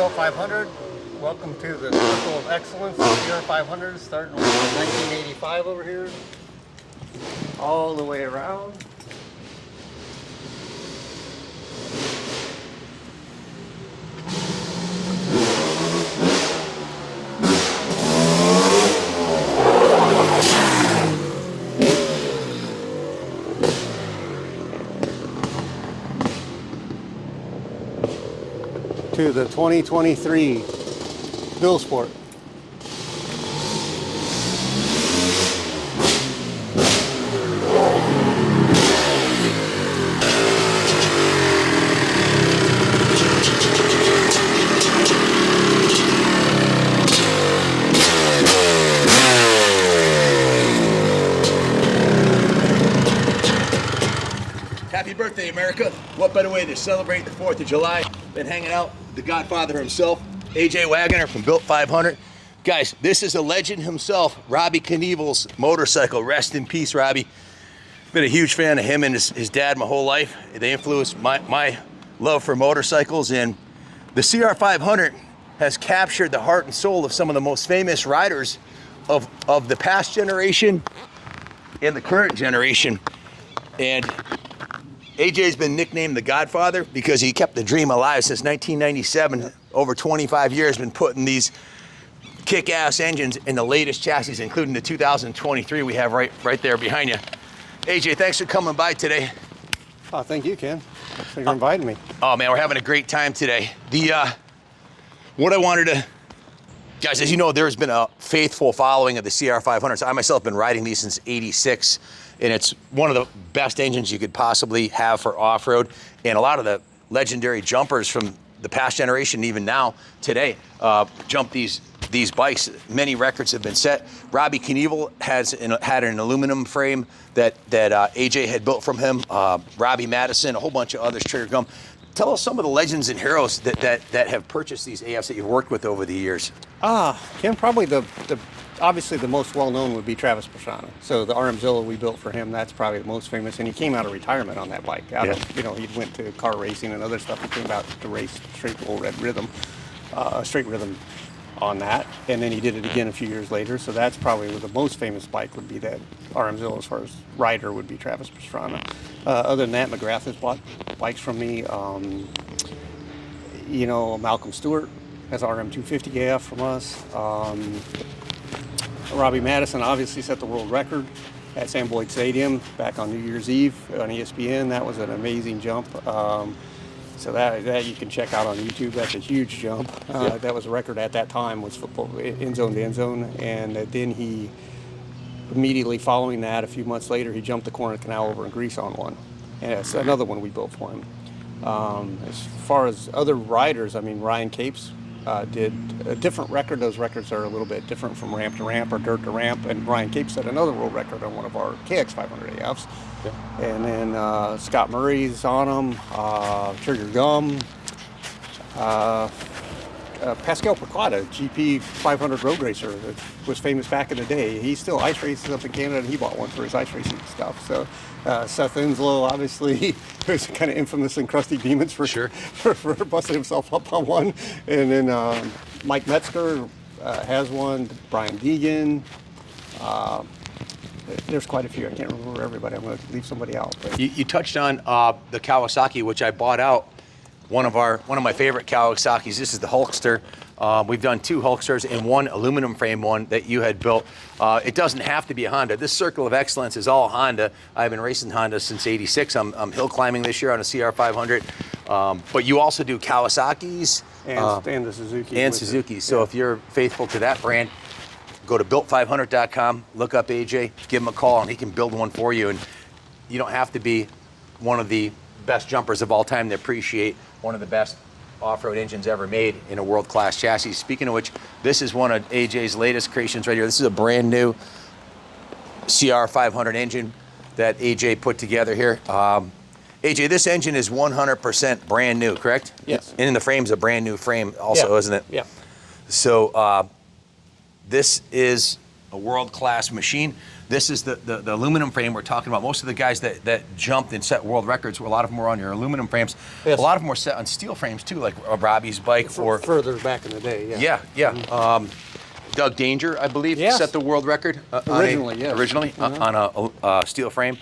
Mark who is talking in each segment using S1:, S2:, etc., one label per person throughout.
S1: Built 500. Welcome to the Circle of Excellence, CR500, starting with 1985 over here, all the way around. To the 2023 Bill Sport.
S2: Happy birthday, America. What better way to celebrate the 4th of July than hanging out with the Godfather himself, AJ Wagner from Built 500. Guys, this is a legend himself, Robbie Knievel's motorcycle. Rest in peace, Robbie. Been a huge fan of him and his dad my whole life. They influenced my love for motorcycles, and the CR500 has captured the heart and soul of some of the most famous riders of the past generation and the current generation. And AJ's been nicknamed the Godfather because he kept the dream alive since 1997. Over 25 years, been putting these kick-ass engines in the latest chassis, including the 2023 we have right there behind you. AJ, thanks for coming by today.
S1: Oh, thank you, Ken. Thanks for inviting me.
S2: Oh man, we're having a great time today. What I wanted to, guys, as you know, there's been a faithful following of the CR500s. I myself have been riding these since '86. And it's one of the best engines you could possibly have for off-road. And a lot of the legendary jumpers from the past generation, even now, today, jump these bikes. Many records have been set. Robbie Knievel had an aluminum frame that AJ had built from him. Robbie Madison, a whole bunch of others, Trigger Gum. Tell us some of the legends and heroes that have purchased these AFs that you've worked with over the years.
S1: Ken, probably obviously the most well-known would be Travis Pastrana. So the RMZilla we built for him, that's probably the most famous. And he came out of retirement on that bike. He went to car racing and other stuff. He came out to race straight rhythm on that. And then he did it again a few years later. So that's probably the most famous bike would be that RMZilla as far as rider would be Travis Pastrana. Other than that, McGrath has bought bikes from me. Malcolm Stewart has RM250 AF from us. Robbie Madison obviously set the world record at Sam Boyd Stadium back on New Year's Eve on ESPN. That was an amazing jump. So that you can check out on YouTube. That's a huge jump. That was a record at that time, was football end zone to end zone. And then he immediately following that, a few months later, he jumped the corner canal over in Greece on one. And it's another one we built for him. As far as other riders, I mean, Ryan Capes did a different record. Those records are a little bit different from ramp to ramp or dirt to ramp. And Ryan Capes set another world record on one of our KX500 AFs. Yeah. And then Scott Murray's on them, Trigger Gum, Pascal Perquada, GP 500 road racer that was famous back in the day. He still ice races up in Canada, and he bought one for his ice racing stuff. So Seth Inslow, obviously, who's kind of infamous in Crusty Demons for busting himself up on one. And then Mike Metzger has one, Brian Deegan. There's quite a few. I can't remember everybody. I'm going to leave somebody out. But.
S2: You touched on the Kawasaki, which I bought out. One of my favorite Kawasaki's. This is the Hulkster. We've done 2 Hulksters and 1 aluminum frame one that you had built. It doesn't have to be a Honda. This Circle of Excellence is all Honda. I've been racing Honda since '86. I'm hill climbing this year on a CR500. But you also do Kawasaki's
S1: and the Suzuki.
S2: And Suzuki. So if you're faithful to that brand, go to built500.com, look up AJ, give him a call, and he can build one for you. And you don't have to be one of the best jumpers of all time to appreciate one of the best off-road engines ever made in a world-class chassis. Speaking of which, this is one of AJ's latest creations right here. This is a brand new CR500 engine that AJ put together here. AJ, this engine is 100% brand new, correct?
S1: Yes.
S2: And the frame's a brand new frame also, isn't it?
S1: Yeah.
S2: So this is a world-class machine. This is the aluminum frame we're talking about. Most of the guys that jumped and set world records, a lot of them were on your aluminum frames.
S1: Yes.
S2: A lot of them were set on steel frames too, like Robbie's bike. Or
S1: further back in the day, yeah.
S2: Yeah. Doug Danger, I believe,
S1: Yes.
S2: set the world record
S1: Originally,
S2: on a steel frame.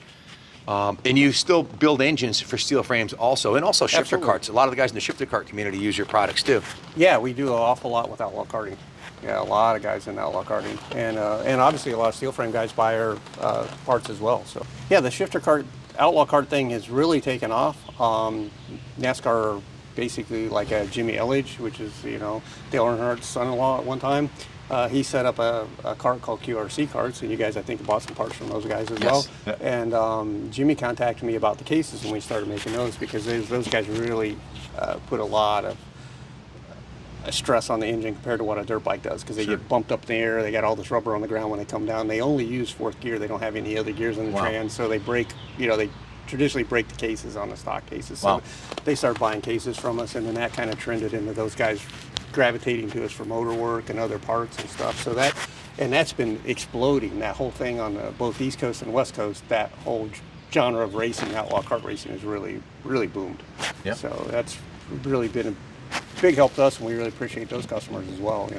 S2: And you still build engines for steel frames also, and also shifter
S1: Absolutely.
S2: carts. A lot of the guys in the shifter cart community use your products too.
S1: Yeah, we do an awful lot with outlaw karting. Yeah, a lot of guys in outlaw karting, and obviously a lot of steel frame guys buy our parts as well. So yeah, the shifter cart, outlaw cart thing has really taken off. NASCAR, basically like a Jimmy Elledge, which is Dale Earnhardt's son-in-law at one time. He set up a cart called QRC carts, and you guys I think bought some parts from those guys as well.
S2: Yeah.
S1: And Jimmy contacted me about the cases when we started making those, because those guys really put a lot of stress on the engine compared to what a dirt bike does, because they
S2: Sure.
S1: get bumped up in the air. They got all this rubber on the ground when they come down. They only use fourth gear. They don't have any other gears in the
S2: Wow.
S1: trans, so they break. They traditionally break the cases on the stock cases. So
S2: Wow.
S1: they started buying cases from us, and then that kind of trended into those guys gravitating to us for motor work and other parts and stuff. So that's been exploding. That whole thing on both East Coast and West Coast, that whole genre of racing, outlaw kart racing, has really, really boomed.
S2: Yep.
S1: So that's really been a big help to us, and we really appreciate those customers as well.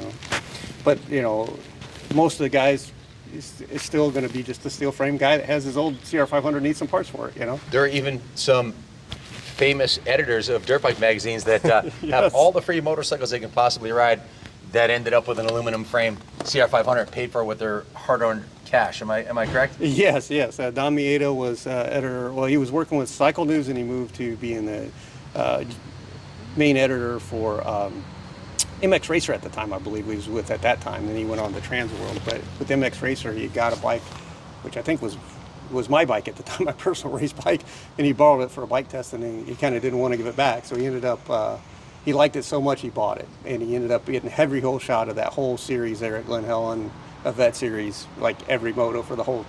S1: But most of the guys is still going to be just a steel frame guy that has his old CR500, needs some parts for it.
S2: There are even some famous editors of dirt bike magazines that have
S1: Yes.
S2: all the free motorcycles they can possibly ride that ended up with an aluminum frame CR500 paid for with their hard-earned cash. Am I correct?
S1: Yes. Don Mieta was editor. Well, he was working with Cycle News, and he moved to being the main editor for MX Racer at the time, I believe he was with at that time. Then he went on to Trans World. But with MX Racer, he got a bike, which I think was my bike at the time, my personal race bike, and he borrowed it for a bike test, and he kind of didn't want to give it back. So he ended up, he liked it so much he bought it, and he ended up getting every whole shot of that whole series there at Glen Helen, of that series, like every moto for the whole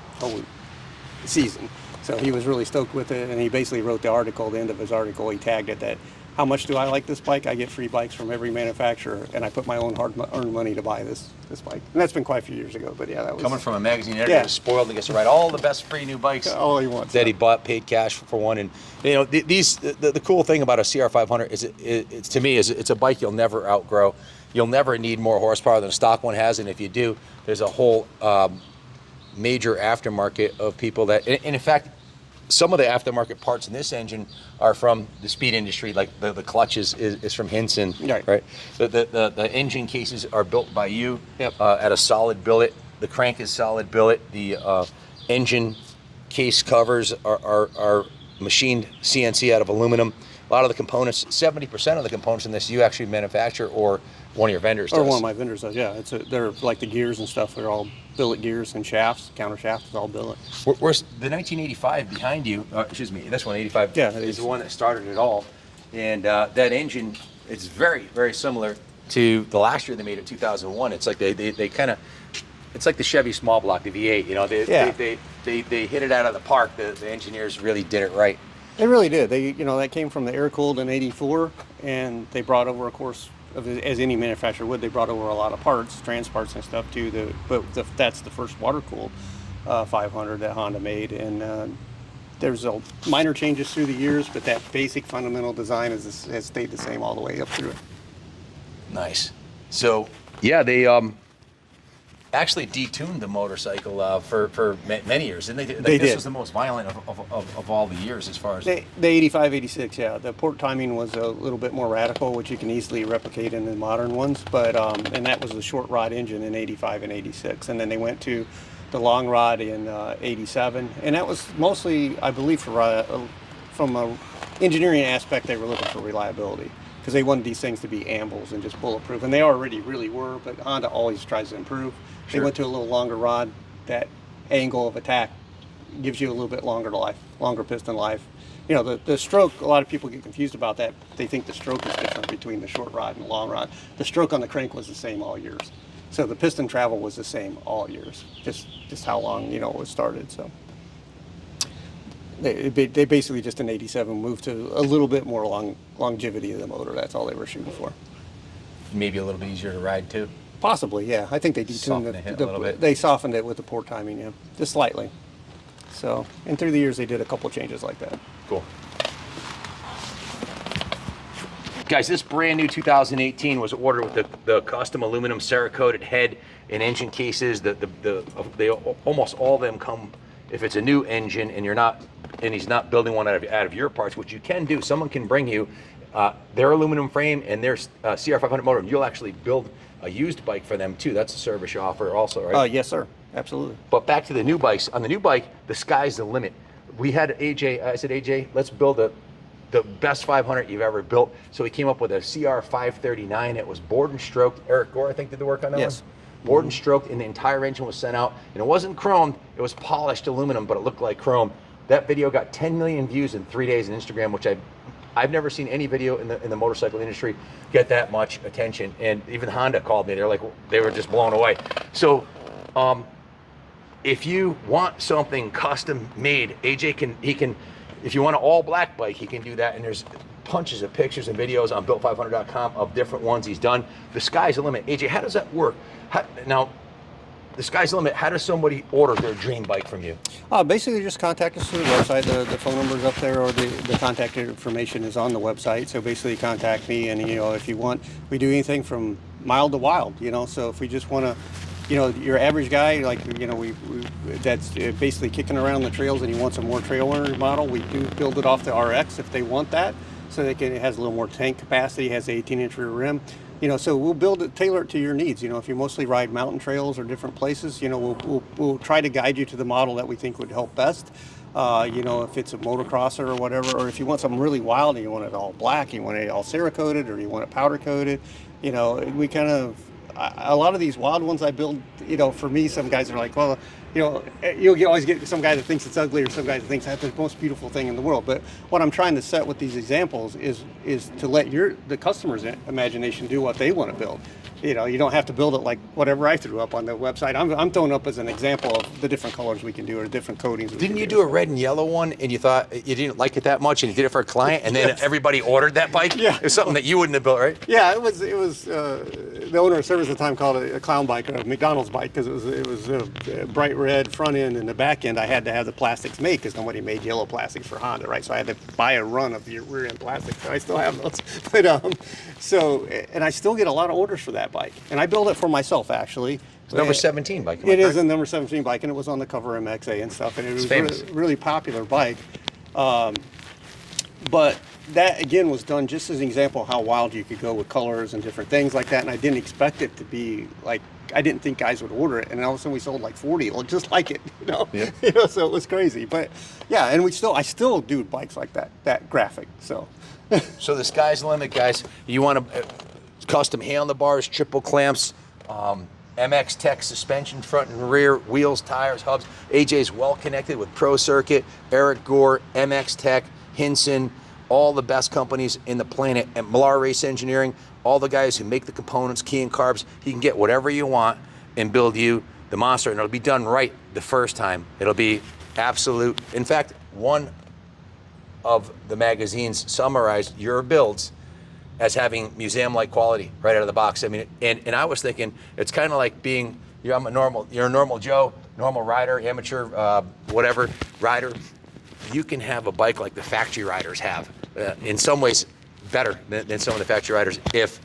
S1: season. So he was really stoked with it, and he basically wrote the article, the end of his article, he tagged it that, how much do I like this bike? I get free bikes from every manufacturer, and I put my own hard-earned money to buy this bike. And that's been quite a few years ago, but yeah, that was...
S2: Coming from a magazine editor
S1: Yeah.
S2: who's spoiled and gets to ride all the best free new bikes
S1: all he wants.
S2: that he bought, paid cash for one. And the cool thing about a CR500 is it's to me is it's a bike you'll never outgrow. You'll never need more horsepower than a stock one has, and if you do, there's a whole major aftermarket of people that, and in fact, some of the aftermarket parts in this engine are from the speed industry, like the clutch is from Hinson,
S1: Right.
S2: The engine cases are built by you.
S1: Yep.
S2: At a solid billet. The crank is solid billet. The engine case covers are machined CNC out of aluminum. A lot of the components, 70% of the components in this you actually manufacture, or one of your vendors does.
S1: Or one of my vendors does, yeah. They're like the gears and stuff, they're all billet gears, and shafts, counter shafts is all billet.
S2: Where's the 1985 behind you? Excuse me, this one, 85,
S1: Yeah,
S2: is the one that started it all. And that engine is very, very similar to the last year they made in 2001. It's like they kind of, it's like the Chevy small block, the V8. They hit it out of the park. The engineers really did it right.
S1: They really did. That came from the air-cooled in '84, and they brought over, of course, as any manufacturer would, they brought over a lot of parts, trans parts and stuff too. That's the first water-cooled 500 that Honda made, and there's minor changes through the years, but that basic fundamental design has stayed the same all the way up through it.
S2: Nice. So yeah, they actually detuned the motorcycle for many years, didn't they?
S1: They
S2: This
S1: did.
S2: was the most violent of all the years as far as...
S1: The 85, 86, yeah. The port timing was a little bit more radical, which you can easily replicate in the modern ones. But and that was the short rod engine in 85 and 86. And then they went to the long rod in 87. And that was mostly, I believe, from an engineering aspect, they were looking for reliability, because they wanted these things to be ambles and just bulletproof. And they already really were, but Honda always tries to improve. They
S2: Sure.
S1: went to a little longer rod. That angle of attack gives you a little bit longer piston life. The stroke, a lot of people get confused about that. They think the stroke is different between the short rod and the long rod. The stroke on the crank was the same all years. So the piston travel was the same all years, just how long, it was started. So they basically just in 87 moved to a little bit more longevity of the motor. That's all they were shooting for.
S2: Maybe a little bit easier to ride too.
S1: Possibly, yeah. I think they detuned
S2: Softened the hit a little bit.
S1: They softened it with the port timing, yeah, just slightly. So, and through the years, they did a couple changes like that.
S2: Cool. Guys, this brand new 2018 was ordered with the custom aluminum Cerakoted head and engine cases. They almost all of them come, if it's a new engine and he's not building one out of your parts, which you can do. Someone can bring you their aluminum frame and their CR500 motor, and you'll actually build a used bike for them too. That's a service you offer also, right?
S1: Yes, sir. Absolutely.
S2: But back to the new bikes. On the new bike, the sky's the limit. We had AJ, I said, AJ, let's build the best 500 you've ever built. So we came up with a CR539. It was bored and stroked. Eric Gore, I think, did the work on that
S1: yes.
S2: one? Bored and stroked, and the entire engine was sent out. And it wasn't chromed, it was polished aluminum, but it looked like chrome. That video got 10 million views in 3 days on Instagram, which I've never seen any video in the motorcycle industry get that much attention. And even Honda called me. They were just blown away. So if you want something custom made, AJ can, if you want an all black bike, he can do that. And there's bunches of pictures and videos on built500.com of different ones he's done. The sky's the limit. AJ, how does that work? Now, the sky's the limit. How does somebody order their dream bike from you?
S1: Basically, just contact us through the website. The phone number's up there, or the contact information is on the website. So basically, contact me, and if you want, we do anything from mild to wild. So if we just want to, your average guy, we that's basically kicking around the trails, and he wants a more trail runner model, we do build it off the RX if they want that. So it has a little more tank capacity, has an 18-inch rear rim. So we'll build it, tailor it to your needs. If you mostly ride mountain trails or different places, we'll try to guide you to the model that we think would help best. If it's a motocrosser or whatever, or if you want something really wild and you want it all black, you want it all Cerakoted, or you want it powder coated, we kind of, a lot of these wild ones I build, for me, some guys are like, well, you'll always get some guy that thinks it's ugly, or some guy that thinks that's the most beautiful thing in the world. But what I'm trying to set with these examples is to let the customer's imagination do what they want to build. You don't have to build it like whatever I threw up on the website. I'm throwing up as an example of the different colors we can do, or different coatings.
S2: Didn't you do a red and yellow one, and you thought you didn't like it that much, and you did it for a client, and then everybody ordered that bike?
S1: Yeah.
S2: It was something that you wouldn't have built, right?
S1: Yeah, it was. The owner of service at the time called it a clown bike, a McDonald's bike, because it was a bright red front end, and the back end I had to have the plastics made because nobody made yellow plastics for Honda, right? So I had to buy a run of the rear end plastics. So I still have those. But and I still get a lot of orders for that bike, and I build it for myself actually.
S2: It's number 17 bike.
S1: It is a number 17 bike, and it was on the cover of MXA and stuff, and it was a really popular bike. But that again was done just as an example of how wild you could go with colors and different things like that. And I didn't expect it to be like, I didn't think guys would order it, and all of a sudden we sold like 40, just like it,
S2: Yeah.
S1: So it was crazy. But yeah, and I still do bikes like that graphic. So.
S2: So the sky's the limit, guys. You want to custom handlebars, triple clamps, MX Tech suspension front and rear, wheels, tires, hubs. AJ's well connected with Pro Circuit, Eric Gore, MX Tech, Hinson, all the best companies in the planet, and Millar Race Engineering, all the guys who make the components, key and carbs. He can get whatever you want and build you the monster, and it'll be done right the first time. It'll be absolute. In fact, one of the magazines summarized your builds as having museum-like quality right out of the box. I mean, and I was thinking it's kind of like being, you're a normal Joe, normal rider, amateur, whatever rider. You can have a bike like the factory riders have, in some ways better than some of the factory riders, if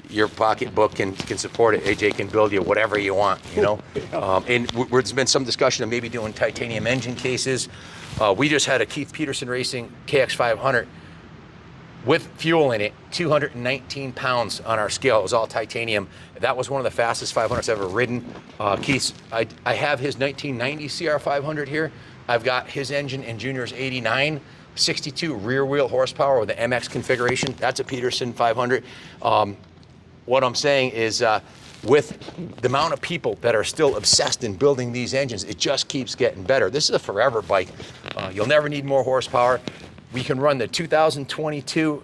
S2: your pocketbook can support it. AJ can build you whatever you want, and there's been some discussion of maybe doing titanium engine cases. We just had a Keith Peterson Racing KX500 with fuel in it, 219 pounds on our scale. It was all titanium. That was one of the fastest 500s I've ever ridden. Keith's, I have his 1990 CR500 here. I've got his engine in Junior's 89, 62 rear wheel horsepower with the MX configuration. That's a Peterson 500. What I'm saying is, with the amount of people that are still obsessed in building these engines, it just keeps getting better. This is a forever bike. You'll never need more horsepower. We can run the 2022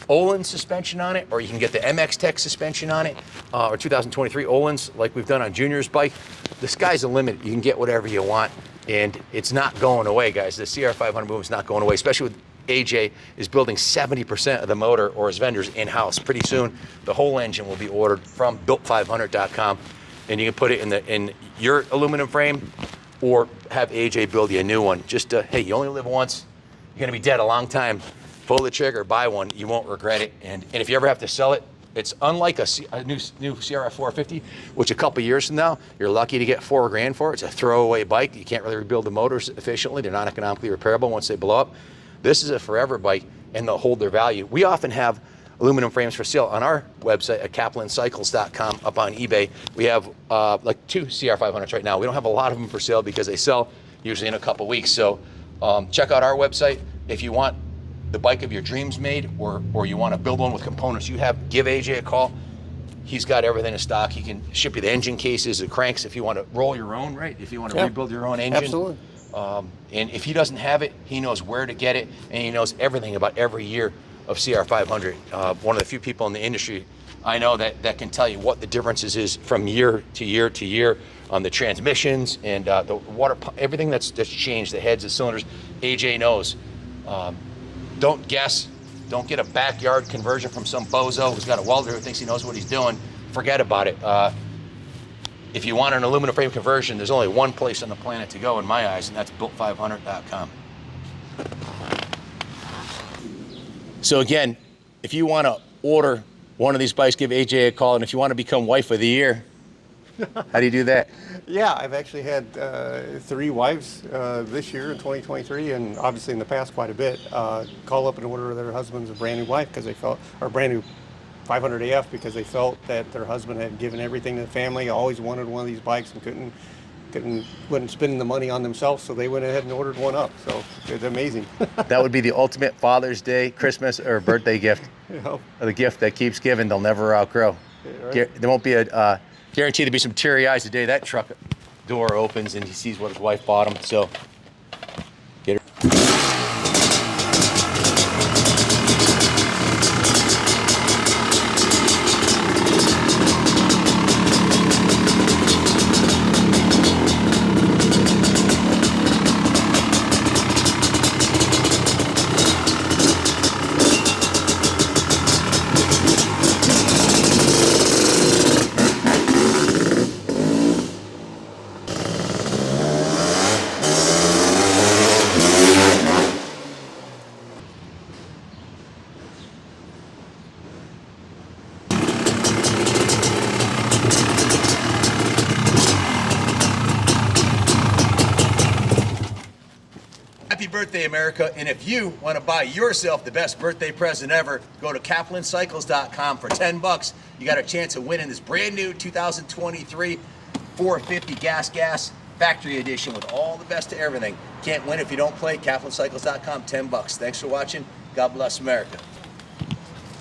S2: Olin suspension on it, or you can get the MX Tech suspension on it, or 2023 Olin's like we've done on Junior's bike. The sky's the limit. You can get whatever you want, and it's not going away, guys. The CR500 movement's not going away, especially with AJ is building 70% of the motor, or his vendors, in-house. Pretty soon, the whole engine will be ordered from built500.com, and you can put it in your aluminum frame, or have AJ build you a new one. Just, hey, you only live once. You're gonna be dead a long time. Pull the trigger, buy one. You won't regret it. And if you ever have to sell it, it's unlike a new CR500, which a couple years from now, you're lucky to get $4 grand for. It's a throwaway bike. You can't really rebuild the motors efficiently. They're not economically repairable once they blow up. This is a forever bike, and they'll hold their value. We often have aluminum frames for sale on our website at KaplanCycles.com, up on eBay. We have like 2 CR500s right now. We don't have a lot of them for sale because they sell usually in a couple weeks. So check out our website. If you want the bike of your dreams made, or you want to build one with components give AJ a call. He's got everything in stock. He can ship you the engine cases, the cranks, if you want to roll your own, right? If you want to rebuild your own engine.
S1: Absolutely.
S2: And if he doesn't have it, he knows where to get it, and he knows everything about every year of CR500. One of the few people in the industry I know that can tell you what the differences is from year to year to year on the transmissions and the water, everything that's changed, the heads, the cylinders. AJ knows. Don't guess. Don't get a backyard conversion from some bozo who's got a welder who thinks he knows what he's doing. Forget about it. If you want an aluminum frame conversion, there's only one place on the planet to go in my eyes, and that's built500.com. So again, if you want to order one of these bikes, give AJ a call. And if you want to become wife of the year, how do you do that?
S1: Yeah, I've actually had 3 wives this year in 2023, and obviously in the past quite a bit, call up and order their husband's a brand new wife because they felt, or brand new 500 AF because they felt that their husband had given everything to the family, always wanted one of these bikes and wasn't spending the money on themselves, so they went ahead and ordered one up. So it's amazing.
S2: That would be the ultimate Father's Day, Christmas, or birthday gift.
S1: You know?
S2: The gift that keeps giving, they'll never outgrow.
S1: Right.
S2: There won't be a guarantee to be some teary eyes the day that truck door opens and he sees what his wife bought him. So get her. Happy birthday, America. And if you want to buy yourself the best birthday present ever, go to KaplanCycles.com for 10 bucks. You got a chance of winning this brand new 2023 450 gas factory edition with all the best of everything. Can't win if you don't play. KaplanCycles.com, 10 bucks. Thanks for watching. God bless America.